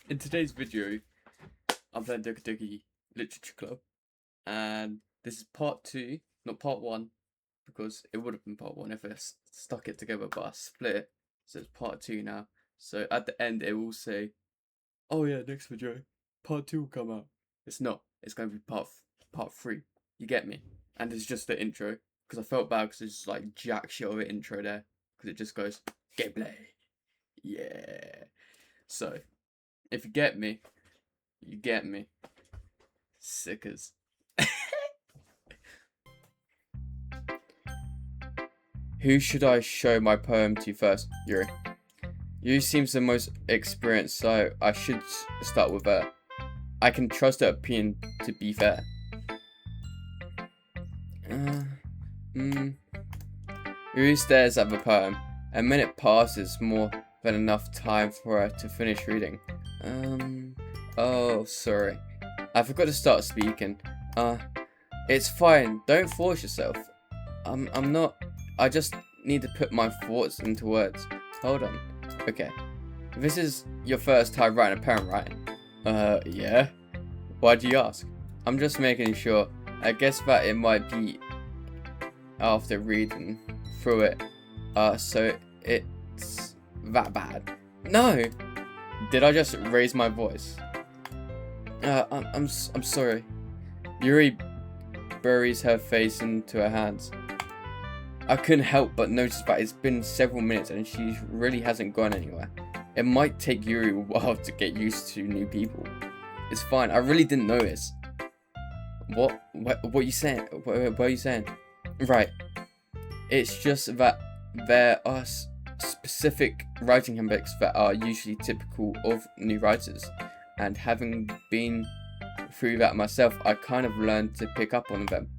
In today's video, I'm playing Doki Doki Literature Club, and this is part 2, not part 1, because it would have been part 1 if I stuck it together, but I split it, so it's part 2 now. So at the end, it will say, oh yeah, next video, part 2 will come out. It's not, it's going to be part 3, you get me? And it's just the intro, because I felt bad because it's just like jack shit of an intro there, because it just goes, gameplay, yeah. So, if you get me, you get me. Sickers. Who should I show my poem to first? Yuri. Yuri seems the most experienced, so I should start with her. I can trust her opinion to be fair. Yuri stares at the poem. A minute passes, more than enough time for her to finish reading. Oh, sorry. I forgot to start speaking. It's fine. Don't force yourself. I'm not. I just need to put my thoughts into words. Hold on. Okay. This is your first time writing a poem, right? Yeah. Why do you ask? I'm just making sure. I guess that it might be after reading through it. So it's that bad. No! Did I just raise my voice? I'm sorry. Yuri buries her face into her hands. I couldn't help but notice that it's been several minutes and she really hasn't gone anywhere. It might take Yuri a while to get used to new people. It's fine, I really didn't notice. What are you saying? What are you saying? Right. It's just that there are specific writing habits that are usually typical of new writers. And having been through that myself, I kind of learned to pick up on them.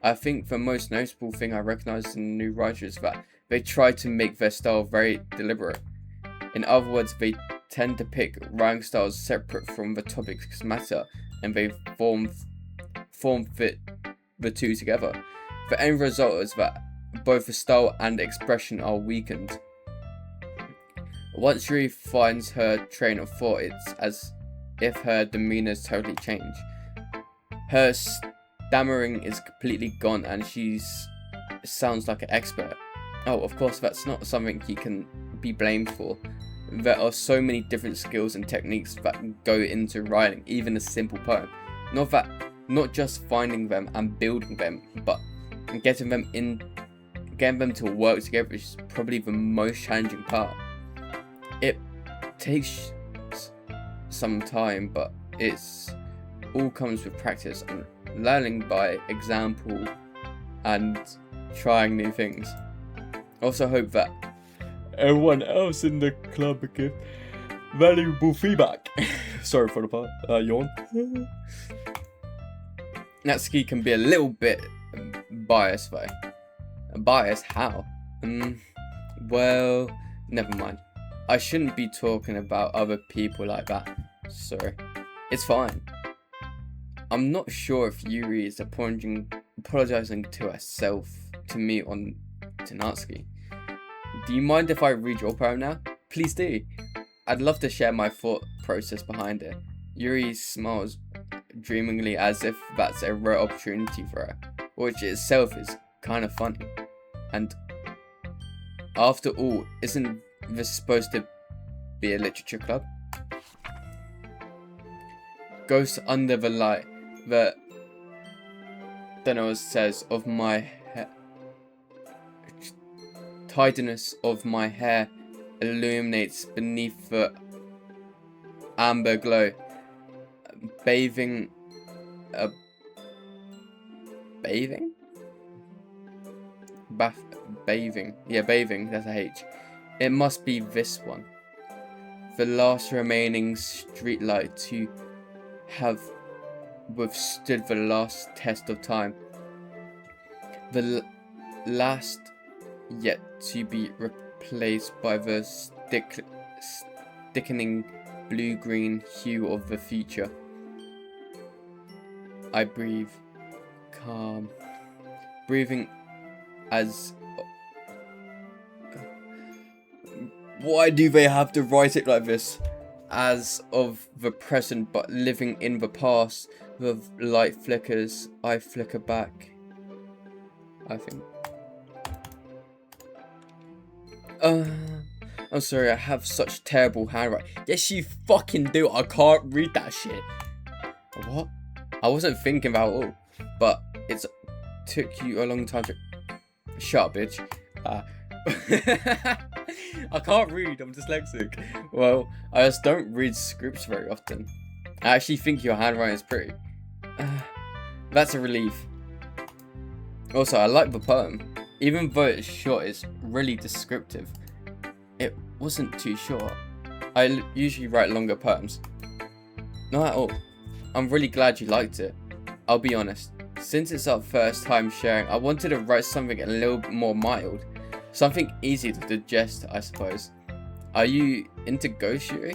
I think the most noticeable thing I recognize in new writers is that they try to make their style very deliberate. In other words, they tend to pick writing styles separate from the topics matter, and they form fit the two together. The end result is that both the style and expression are weakened. Once Yuri finds her train of thought, it's as if her demeanors totally change. Her stammering is completely gone and she sounds like an expert. Oh, of course, that's not something he can be blamed for. There are so many different skills and techniques that go into writing, even a simple poem. Not just finding them and building them, but getting them to work together is probably the most challenging part. It takes some time, but it's all comes with practice and learning by example and trying new things. Also hope that everyone else in the club give valuable feedback. Sorry for the part, yawn. Natsuki can be a little bit biased though. Biased? How? Well, never mind. I shouldn't be talking about other people like that. Sorry. It's fine. I'm not sure if Yuri is apologizing to herself, to me, on to Natsuki. Do you mind if I read your poem now? Please do. I'd love to share my thought process behind it. Yuri smiles dreamingly as if that's a rare opportunity for her, which itself is kind of funny. And after all, isn't this supposed to be a literature club? Ghosts under the light, the Denos says of my hair. Tidiness of my hair illuminates beneath the amber glow. Bathing, yeah, bathing, that's a H. It must be this one. The last remaining streetlight to have withstood the last test of time. The last yet to be replaced by the thickening blue-green hue of the future. I breathe, calm, breathing as... Why do they have to write it like this? as of the present, but living in the past. The light flickers, I flicker back. I think. I'm sorry, I have such terrible handwriting. Yes, you fucking do. I can't read that shit. What? I wasn't thinking about it all, but it took you a long time to. Shut up, bitch. I can't read, I'm dyslexic. Well, I just don't read scripts very often. I actually think your handwriting is pretty. That's a relief. Also, I like the poem. Even though it's short, it's really descriptive. It wasn't too short. I usually write longer poems. Not at all. I'm really glad you liked it. I'll be honest. Since it's our first time sharing, I wanted to write something a little more mild. Something easy to digest, I suppose. Are you into ghosts, Yuri?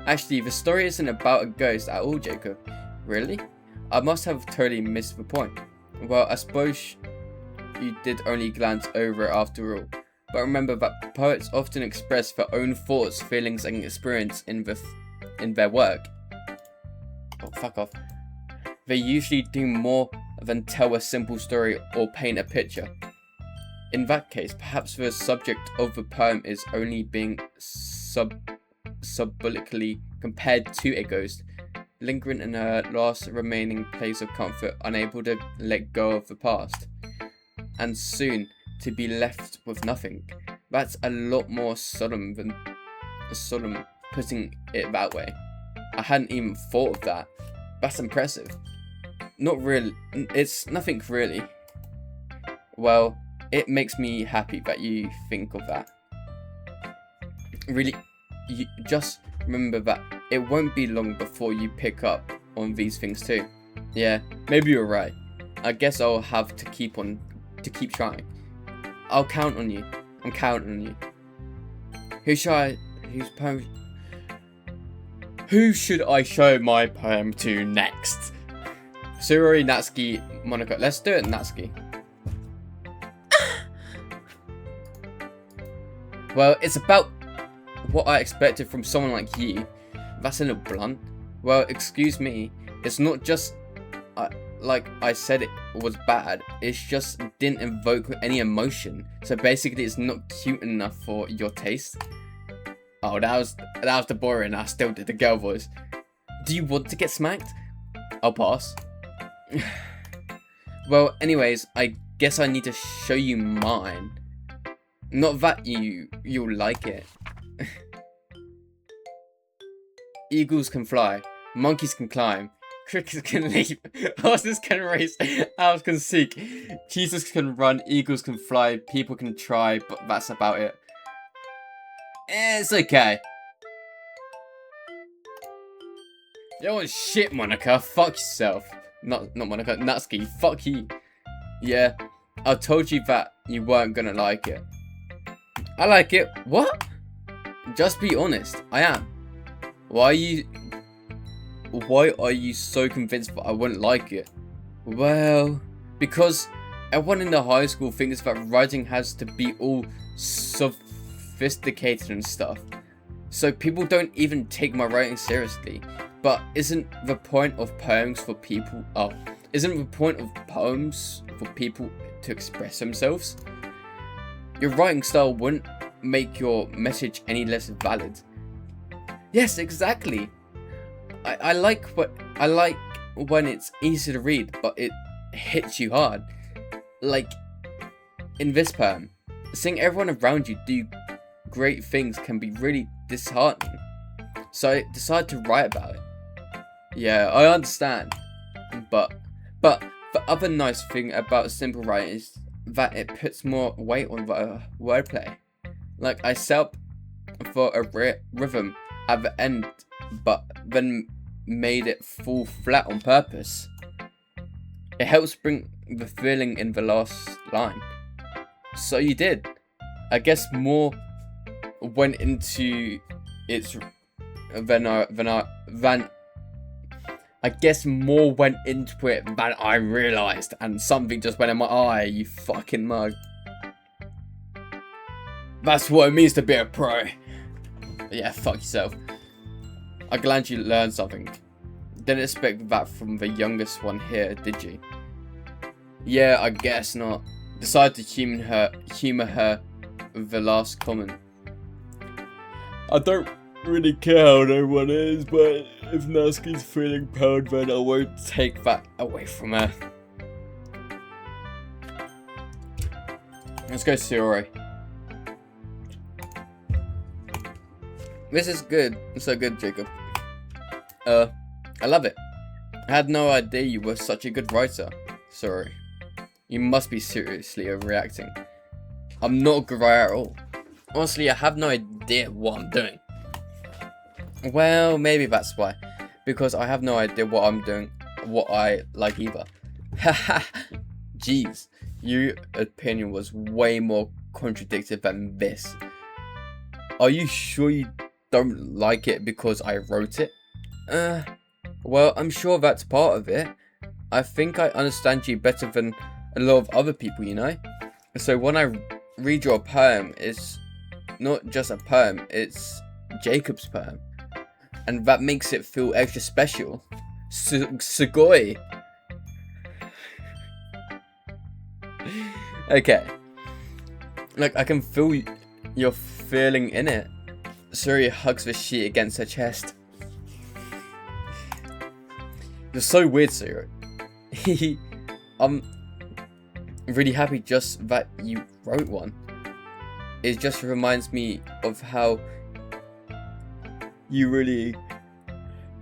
Actually, the story isn't about a ghost at all, Jacob. Really? I must have totally missed the point. Well, I suppose you did only glance over it after all. But remember that poets often express their own thoughts, feelings, and experience in their work. Oh, fuck off. They usually do more than tell a simple story or paint a picture. In that case, perhaps the subject of the poem is only being symbolically compared to a ghost, lingering in her last remaining place of comfort, unable to let go of the past, and soon to be left with nothing. That's a lot more solemn than putting it that way. I hadn't even thought of that. That's impressive. Not really. It's nothing really. Well, it makes me happy that you think of that. Really, you just remember that it won't be long before you pick up on these things too. Yeah, maybe you're right. I guess I'll have to keep trying. I'll count on you. I'm counting on you. Who should I show my poem to next? Surori, Natsuki, Monica. Let's do it, Natsuki. Well, it's about what I expected from someone like you. That's a little blunt. Well, excuse me. It's not just like I said it was bad. It just didn't evoke any emotion. So basically, it's not cute enough for your taste. Oh, that was the boring. I still did the girl voice. Do you want to get smacked? I'll pass. Well, anyways, I guess I need to show you mine. Not that you'll like it. Eagles can fly, monkeys can climb, crickets can leap, horses can race, owls can seek, Jesus can run, eagles can fly, people can try, but that's about it. It's okay. You want shit, Monica. Fuck yourself. Not Monica, Natsuki. Fuck you. Yeah, I told you that you weren't gonna like it. I like it. What? Just be honest. I am. Why are you so convinced that I wouldn't like it? Well, because everyone in the high school thinks that writing has to be all sophisticated and stuff. So people don't even take my writing seriously. But isn't the point of poems for people to express themselves? Your writing style wouldn't make your message any less valid. Yes, exactly. I like when it's easy to read, but it hits you hard. Like in this poem, seeing everyone around you do great things can be really disheartening. So I decided to write about it. Yeah, I understand. But the other nice thing about simple writing is that it puts more weight on the wordplay. Like I set up for a rhythm at the end, but then made it fall flat on purpose. It helps bring the feeling in the last line. So you did. I guess more went into its than I guess more went into it than I realised, and something just went in my eye, you fucking mug. That's what it means to be a pro. Yeah, fuck yourself. I'm glad you learned something. Didn't expect that from the youngest one here, did you? Yeah, I guess not. Decided to humor her with the last comment. I don't really care how everyone is, but if Natsuki's feeling proud, then I won't take that away from her. Let's go to Yuri. This is good. It's so good, Jacob. I love it. I had no idea you were such a good writer. Sorry. You must be seriously overreacting. I'm not a good writer at all. Honestly, I have no idea what I'm doing. Well, maybe that's why. Because I have no idea what I'm doing, what I like either. Haha. Jeez. Your opinion was way more contradictory than this. Are you sure you don't like it because I wrote it? Well, I'm sure that's part of it. I think I understand you better than a lot of other people, you know? So when I read your poem, it's not just a poem, it's Jacob's poem. And that makes it feel extra special. Sugoi! Okay. Like, I can feel your feeling in it. Suri hugs the sheet against her chest. You're so weird, Suri. I'm really happy just that you wrote one. It just reminds me of how you really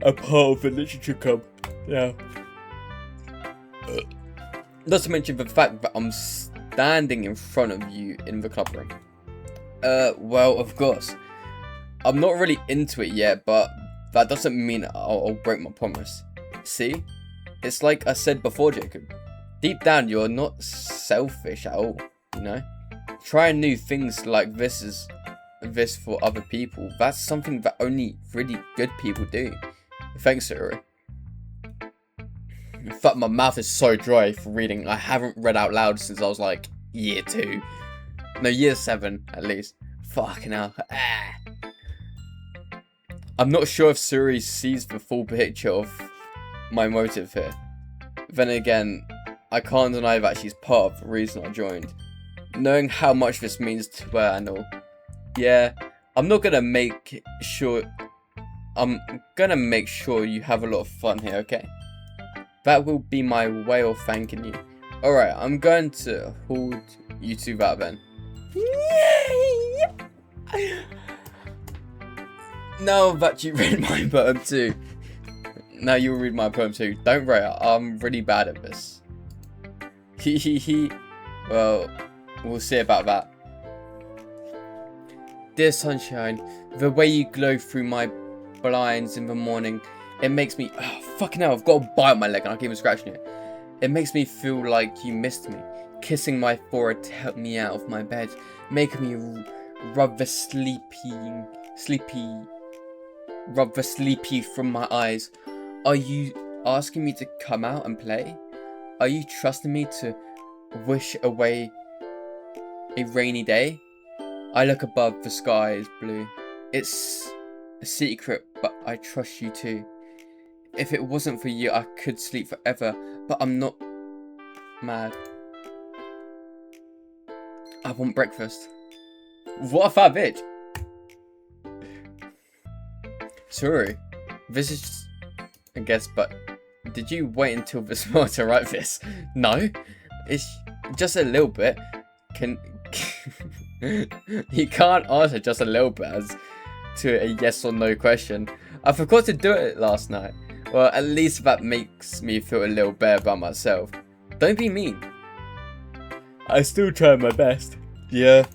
are part of the literature club. Yeah. Not to mention the fact that I'm standing in front of you in the club room. Well, of course. I'm not really into it yet, but that doesn't mean I'll break my promise. See? It's like I said before, Jacob. Deep down, you're not selfish at all, you know? Trying new things like this for other people, that's something that only really good people do. Thanks, Yuri. In fact, my mouth is so dry for reading. I haven't read out loud since I was like year 2. No, year 7 at least. Fucking hell. I'm not sure if Suri sees the full picture of my motive here. Then again, I can't deny that she's part of the reason I joined. Knowing how much this means to her and all. Yeah, I'm gonna make sure you have a lot of fun here, okay? That will be my way of thanking you. Alright, I'm going to hold you to that then. Now that you read my poem too. Now you'll read my poem too. Don't worry, I'm really bad at this. Hehehe. Well, we'll see about that. Dear sunshine, the way you glow through my blinds in the morning, it makes me... Oh, fucking hell, I've got a bite on my leg and I keep even scratching it. It makes me feel like you missed me. Kissing my forehead to help me out of my bed. Making me rather sleepy from my eyes. Are you asking me to come out and play? Are you trusting me to wish away a rainy day? I look above, the sky is blue. It's a secret, but I trust you too. If it wasn't for you, I could sleep forever, but I'm not mad. I want breakfast. What a fat bitch! Sorry, this is just a guess, but did you wait until this moment to write this? No, it's just a little bit. You can't answer just a little bit as to a yes or no question. I forgot to do it last night. Well, at least that makes me feel a little better about myself. Don't be mean. I still tried my best. Yeah.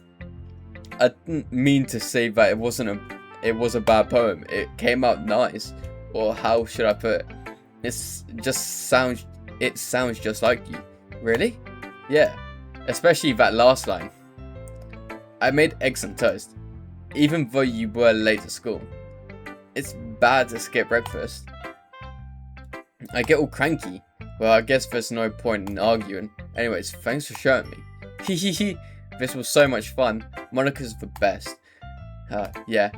I didn't mean to say that it was a bad poem. It came out nice. Or how should I put it? It sounds just like you. Really? Yeah. Especially that last line. I made eggs and toast, even though you were late to school. It's bad to skip breakfast. I get all cranky. Well, I guess there's no point in arguing. Anyways, thanks for showing me. Hehehe, this was so much fun. Monica's the best. Yeah.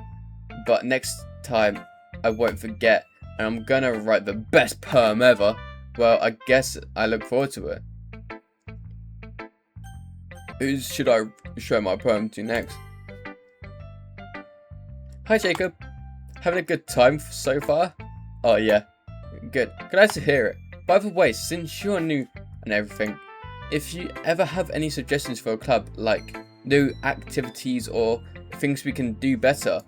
but next time I won't forget, and I'm gonna write the best poem ever. Well, I guess I look forward to it. Who should I show my poem to next? Hi Jacob, having a good time so far? Oh yeah, good, glad to hear it. By the way, since you're new and everything, if you ever have any suggestions for a club, like new activities or things we can do better,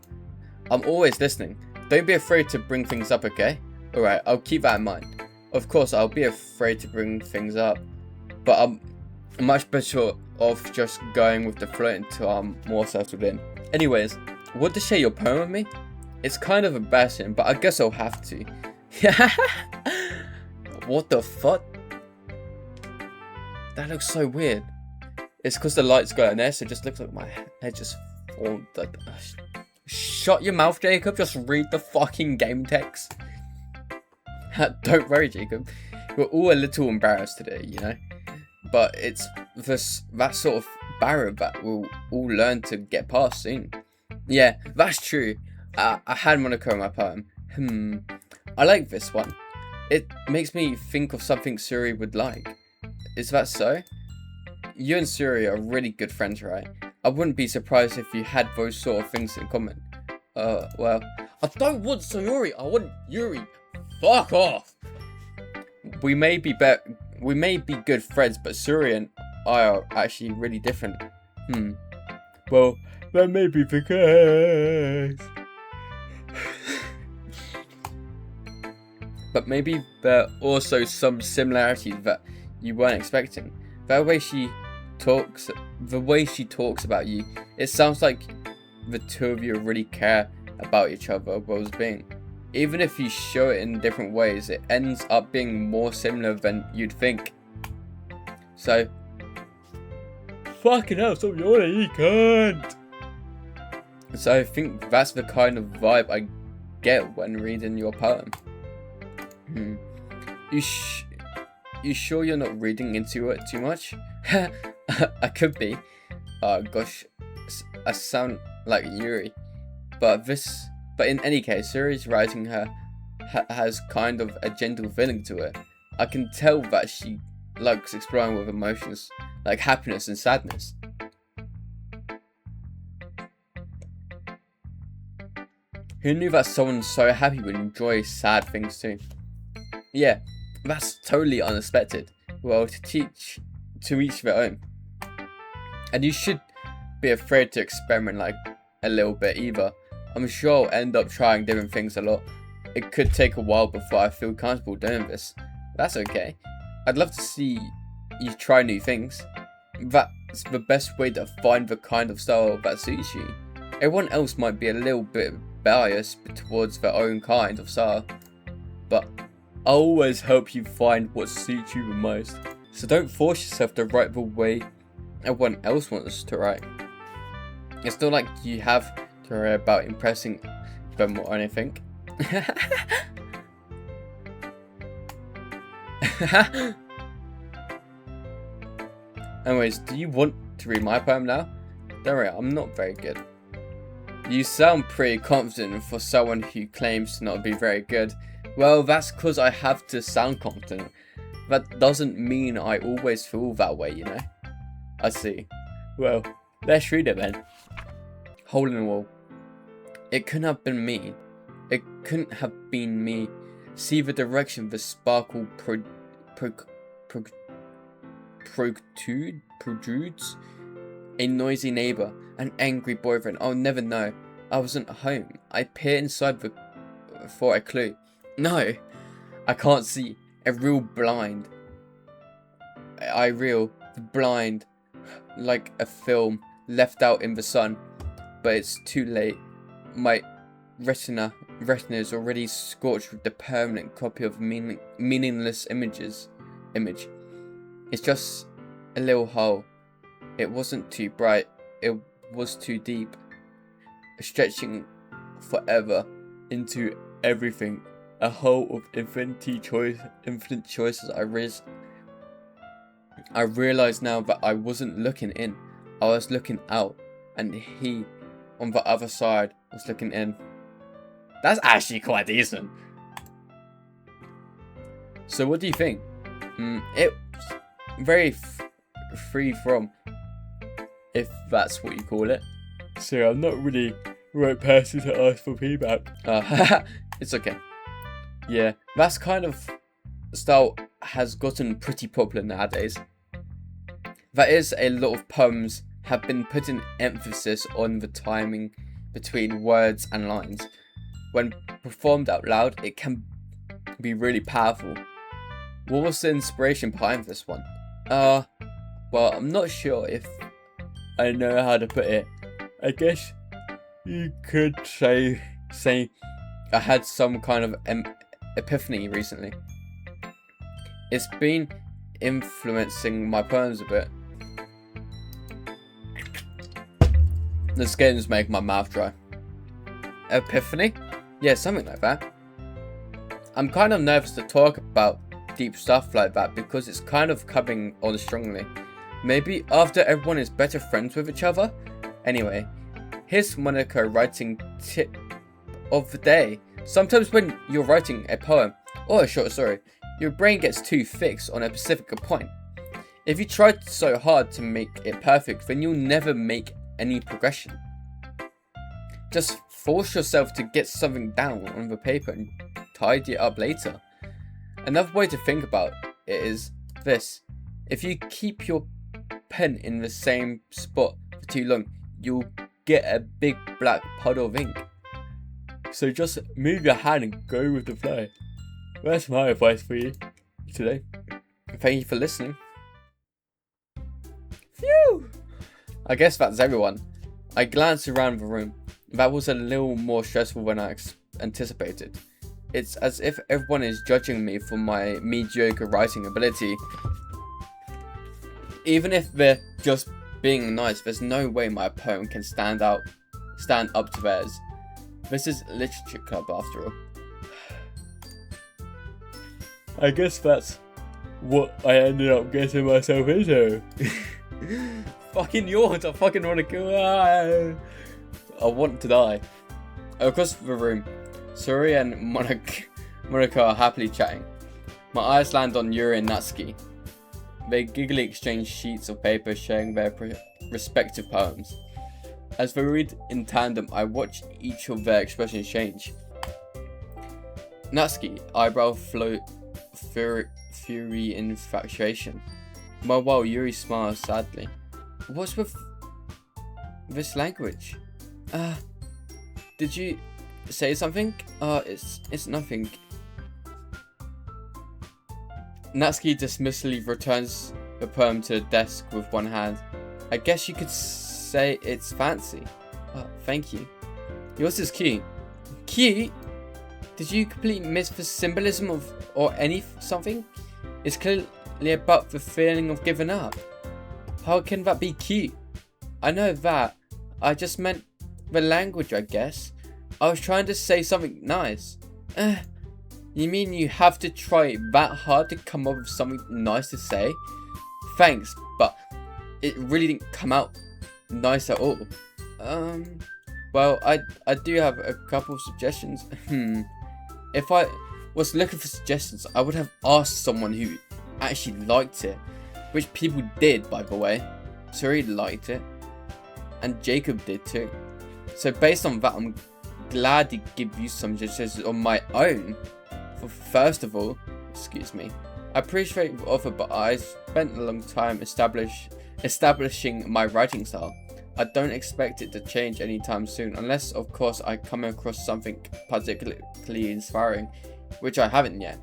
I'm always listening. Don't be afraid to bring things up, okay? Alright, I'll keep that in mind. Of course, I'll be afraid to bring things up, but I'm much better off just going with the flow until I'm more settled in. Anyways, want to share your poem with me? It's kind of embarrassing, but I guess I'll have to. What the fuck? That looks so weird. It's because the light's going there, so it just looks like my head just formed. Shut your mouth, Jacob. Just read the fucking game text. Don't worry, Jacob. We're all a little embarrassed today, you know? But it's that sort of barrier that we'll all learn to get past soon. Yeah, that's true. I had Monaco in my poem. I like this one. It makes me think of something Suri would like. Is that so? You and Suri are really good friends, right? I wouldn't be surprised if you had those sort of things in common. Well, I don't want Sayori, I want Yuri. Fuck off! We may be good friends, but Suri and I are actually really different. Well, that may be the case. But maybe there are also some similarities that you weren't expecting. The way she talks about you, it sounds like the two of you really care about each other's well-being. Even if you show it in different ways, it ends up being more similar than you'd think. So, fucking hell, stop yawning, you cunt! So I think that's the kind of vibe I get when reading your poem. You sure you're not reading into it too much? I could be. Gosh, I sound like Yuri. But in any case, Yuri's writing has kind of a gentle feeling to it. I can tell that she likes exploring with emotions like happiness and sadness. Who knew that someone so happy would enjoy sad things too? Yeah, that's totally unexpected. Well, to each their own. And you should be afraid to experiment like a little bit either. I'm sure I'll end up trying different things a lot. It could take a while before I feel comfortable doing this. That's okay. I'd love to see you try new things. That's the best way to find the kind of style that suits you. Everyone else might be a little bit biased towards their own kind of style, but I'll always help you find what suits you the most. So don't force yourself to write the way everyone else wants to write. It's not like you have to worry about impressing them or anything. Anyways, do you want to read my poem now? Don't worry, I'm not very good. You sound pretty confident for someone who claims to not be very good. Well, that's because I have to sound confident. That doesn't mean I always feel that way, you know? I see. Well, let's read it then. Hole in the wall. It couldn't have been me. It couldn't have been me. See the direction the sparkle protrudes? A noisy neighbour, an angry boyfriend. I'll never know. I wasn't home. I peer inside for a clue. No, I can't see. A real blind. The blind, like a film left out in the sun, but it's too late. My retina is already scorched with the permanent copy of meaningless image. It's just a little hole. It wasn't too bright. It was too deep, stretching forever into everything. A hole of infinite choices. I realized now that I wasn't looking in. I was looking out, and he, on the other side, was looking in. That's actually quite decent. So what do you think? It's very free from, if that's what you call it. So I'm not really the right person to ask for feedback. It's okay. Yeah, that kind of style has gotten pretty popular nowadays. That is, a lot of poems have been putting emphasis on the timing between words and lines. When performed out loud, it can be really powerful. What was the inspiration behind this one? Well, I'm not sure if I know how to put it. I guess you could say I had some kind of epiphany recently. It's been influencing my poems a bit. This game's making my mouth dry. Epiphany? Yeah, something like that. I'm kind of nervous to talk about deep stuff like that because it's kind of coming on strongly. Maybe after everyone is better friends with each other? Anyway, here's Monica writing tip of the day. Sometimes when you're writing a poem or a short story, your brain gets too fixed on a specific point. If you try so hard to make it perfect, then you'll never make any progression. Just force yourself to get something down on the paper and tidy it up later. Another way to think about it is this: if you keep your pen in the same spot for too long, you'll get a big black puddle of ink. So just move your hand and go with the flow. That's my advice for you today. Thank you for listening. Phew! I guess that's everyone. I glanced around the room. That was a little more stressful than I anticipated. It's as if everyone is judging me for my mediocre writing ability. Even if they're just being nice, there's no way my poem can stand up to theirs. This is literature club after all. I guess that's what I ended up getting myself into. Fucking yawns, I fucking want to kill. I want to die. Across the room, Suri and Monica are happily chatting. My eyes land on Yuri and Natsuki. They giggly exchange sheets of paper sharing their respective poems. As they read in tandem, I watch each of their expressions change. Natsuki, eyebrow float, fury, infatuation. While Yuri smiles sadly. What's with this language? Did you say something? It's nothing. Natsuki dismissively returns the poem to the desk with one hand. I guess you could say it's fancy. Oh, thank you. Yours is cute. Cute? Did you completely miss the symbolism of something? It's clearly about the feeling of giving up. How can that be cute? I know that. I just meant the language, I guess. I was trying to say something nice. You mean you have to try that hard to come up with something nice to say? Thanks, but it really didn't come out nice at all. Well, I do have a couple of suggestions. If I was looking for suggestions, I would have asked someone who actually liked it. Which people did, by the way. Suri liked it. And Jacob did too. So based on that, I'm glad to give you some suggestions on my own. First of all, excuse me, I appreciate the offer, but I spent a long time establishing my writing style. I don't expect it to change anytime soon, unless of course I come across something particularly inspiring, which I haven't yet.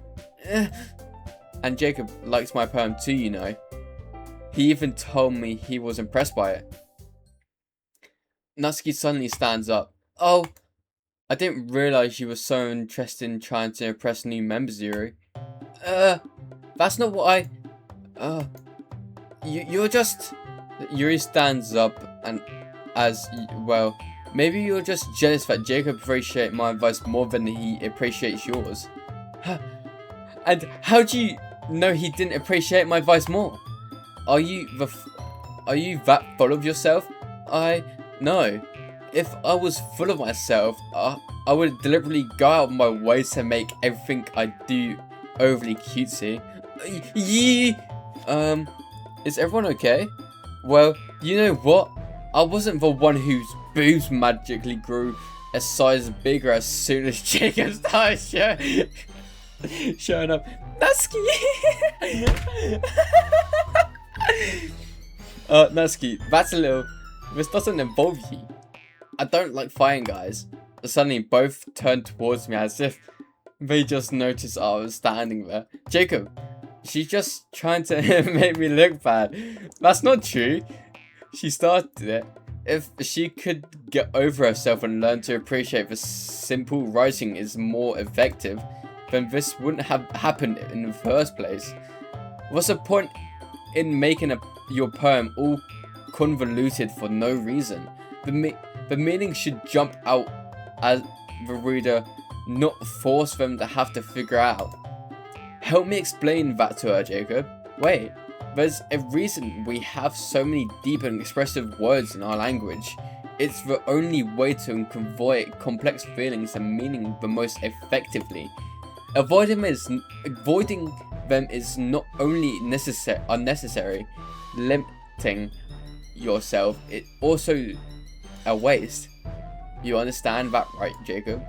And Jacob likes my poem too, you know. He even told me he was impressed by it. Natsuki suddenly stands up. Oh, I didn't realize you were so interested in trying to impress new members, Yuri. That's not what you're just... Yuri stands up and well, maybe you're just jealous that Jacob appreciates my advice more than he appreciates yours. And how do you know he didn't appreciate my advice more? Are you that full of yourself? No. If I was full of myself, I would deliberately go out of my way to make everything I do overly cutesy. Yee! Is everyone okay? Well, you know what? I wasn't the one whose boobs magically grew a size bigger as soon as Jacob started showing up. Natsuki! Natsuki, that's a little... This doesn't involve you. I don't like fighting guys. Suddenly both turned towards me as if they just noticed I was standing there. Jacob, she's just trying to make me look bad. That's not true. She started it. If she could get over herself and learn to appreciate the simple writing is more effective, then this wouldn't have happened in the first place. What's the point in making your poem all convoluted for no reason? The meaning should jump out as the reader, not force them to have to figure out. Help me explain that to her, Jacob. Wait, there's a reason we have so many deep and expressive words in our language. It's the only way to convey complex feelings and meaning the most effectively. Avoiding them is not only unnecessary, limiting yourself, it's also a waste. You understand that, right, Jacob?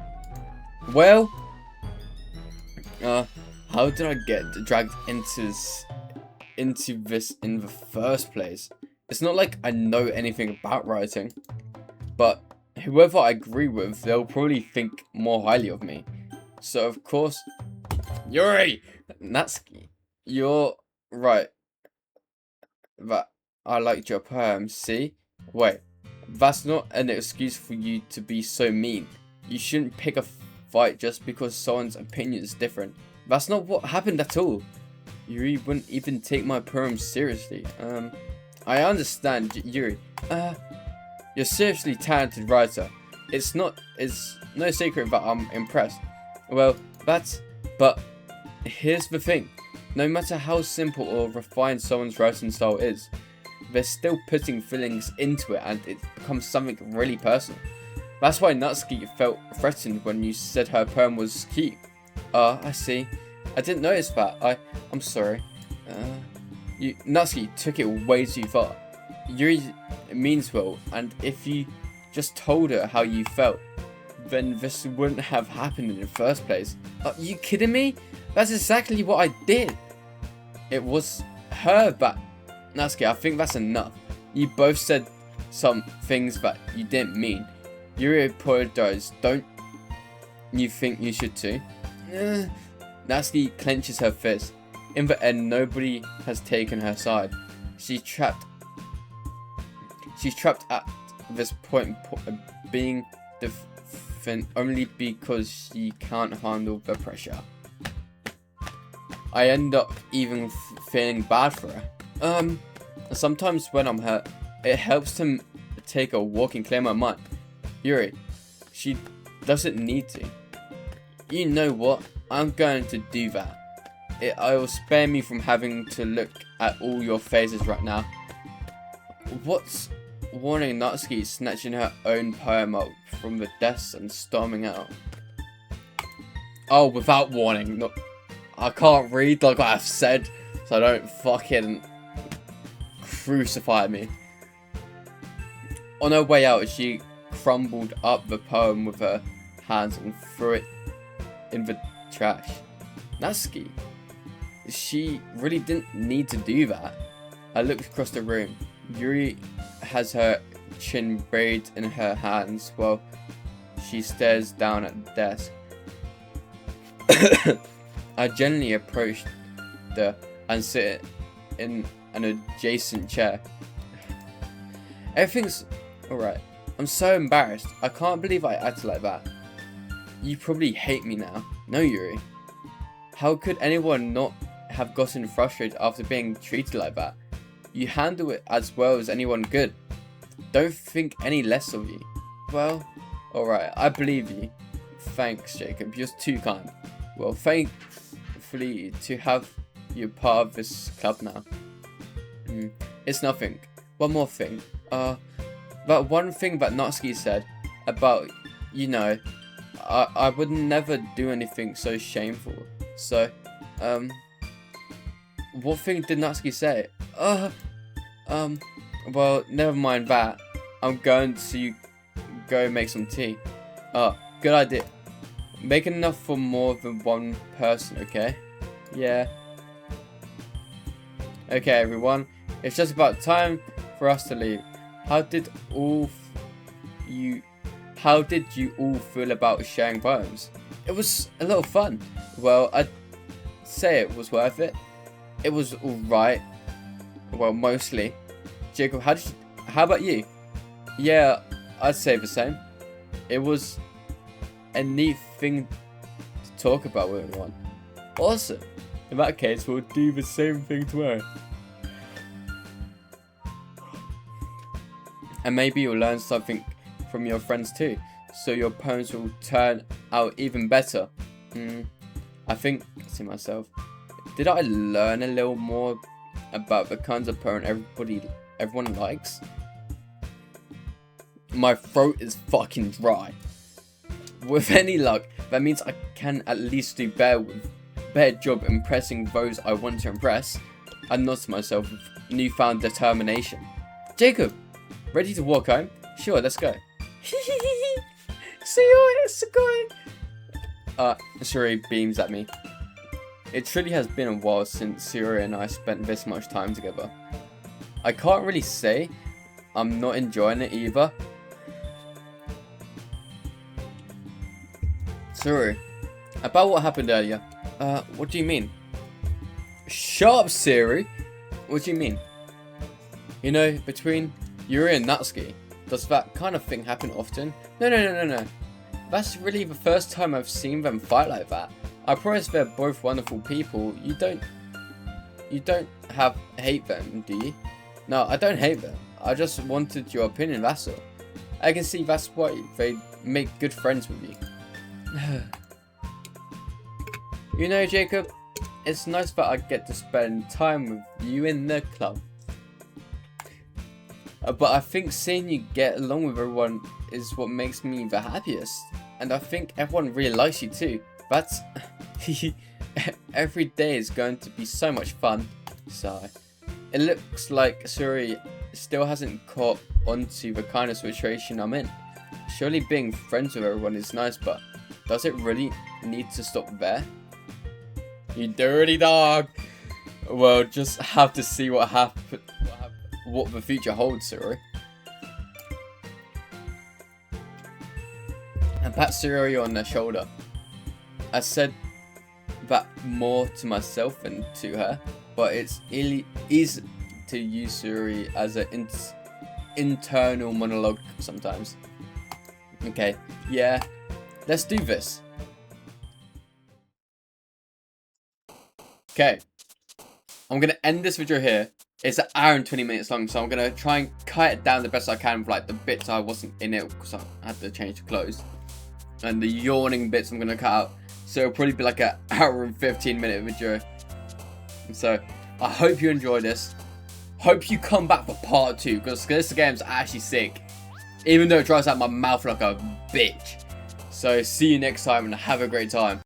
Well, how did I get dragged into this in the first place? It's not like I know anything about writing, but whoever I agree with, they'll probably think more highly of me. So of course, Yuri, Natsuki, you're right. That I liked your poem. See? Wait, that's not an excuse for you to be so mean. You shouldn't pick a fight just because someone's opinion is different. That's not what happened at all. Yuri wouldn't even take my poem seriously. I understand, Yuri. You're a seriously talented writer. It's no secret that I'm impressed. Well, but here's the thing. No matter how simple or refined someone's writing style is, they're still putting feelings into it and it becomes something really personal. That's why Natsuki felt threatened when you said her poem was cute. I see. I didn't notice that. I'm sorry. Natsuki took it way too far. Yuri means well, and if you just told her how you felt, then this wouldn't have happened in the first place. Are you kidding me? That's exactly what I did. It was her that... Natsuki, I think that's enough. You both said some things that you didn't mean. Yuri apologized. Don't you think you should too? Natsuki clenches her fist. In the end, nobody has taken her side. She's trapped at this point, being defended only because she can't handle the pressure. I end up even feeling bad for her. Sometimes when I'm hurt, it helps to take a walk and clear my mind. Yuri, she doesn't need to. You know what? I'm going to do that. It will spare me from having to look at all your faces right now. What's warning Natsuki snatching her own poem up from the desk and storming out? Oh, without warning. No, I can't read like I've said, so don't fucking crucify me. On her way out, she crumbled up the poem with her hands and threw it in the trash. Natsuki, she really didn't need to do that. I looked across the room. Yuri has her chin buried in her hands while she stares down at the desk. I gently approached her and sit in an adjacent chair. Everything's alright. I'm so embarrassed. I can't believe I acted like that. You probably hate me now. No, Yuri. How could anyone not have gotten frustrated after being treated like that? You handle it as well as anyone could. Don't think any less of you. Well, alright, I believe you. Thanks, Jacob. You're too kind. Well, thankfully to have you part of this club now. It's nothing. One more thing. But one thing that Natsuki said about, you know, I would never do anything so shameful. So, what thing did Natsuki say? Well, never mind that. I'm going to go make some tea. Good idea. Make enough for more than one person, okay? Yeah. Okay, everyone. It's just about time for us to leave. How did you all feel about sharing poems? It was a lot of fun. Well, I'd say it was worth it. It was alright. Well, mostly. Jacob, how about you? Yeah, I'd say the same. It was a neat thing to talk about with everyone. Awesome. In that case, we'll do the same thing tomorrow. And maybe you'll learn something from your friends too, so your poems will turn out even better. I think, see myself, did I learn a little more about the kinds of poem everyone likes? My throat is fucking dry. With any luck, that means I can at least do better job impressing those I want to impress. I nod to myself with newfound determination. Jacob, ready to walk home? Sure, let's go. See you, it's going. Yuri beams at me. It truly has been a while since Yuri and I spent this much time together. I can't really say I'm not enjoying it either. Yuri, about what happened earlier. What do you mean? Shut up, Yuri. What do you mean? You know, between Yuri and Natsuki, does that kind of thing happen often? No. That's really the first time I've seen them fight like that. I promise they're both wonderful people. You don't hate them, do you? No, I don't hate them. I just wanted your opinion, that's all. I can see that's why they make good friends with you. You know, Jacob, it's nice that I get to spend time with you in the club. But I think seeing you get along with everyone is what makes me the happiest. And I think everyone really likes you too. That's every day is going to be so much fun. So it looks like Yuri still hasn't caught onto the kind of situation I'm in. Surely being friends with everyone is nice, but does it really need to stop there? You dirty dog! Well, just have to see what the future holds, Yuri. I pat Yuri on the shoulder. I said that more to myself than to her, but it's easy to use Yuri as an internal monologue sometimes. Okay, yeah, let's do this. Okay, I'm gonna end this video here. It's an hour and 20 minutes long, so I'm gonna try and cut it down the best I can with like the bits I wasn't in it because I had to change the clothes, and the yawning bits I'm gonna cut out. So it'll probably be like an hour and 15-minute video. So I hope you enjoyed this. Hope you come back for part 2 because this game's actually sick, even though it dries out my mouth like a bitch. So see you next time and have a great time.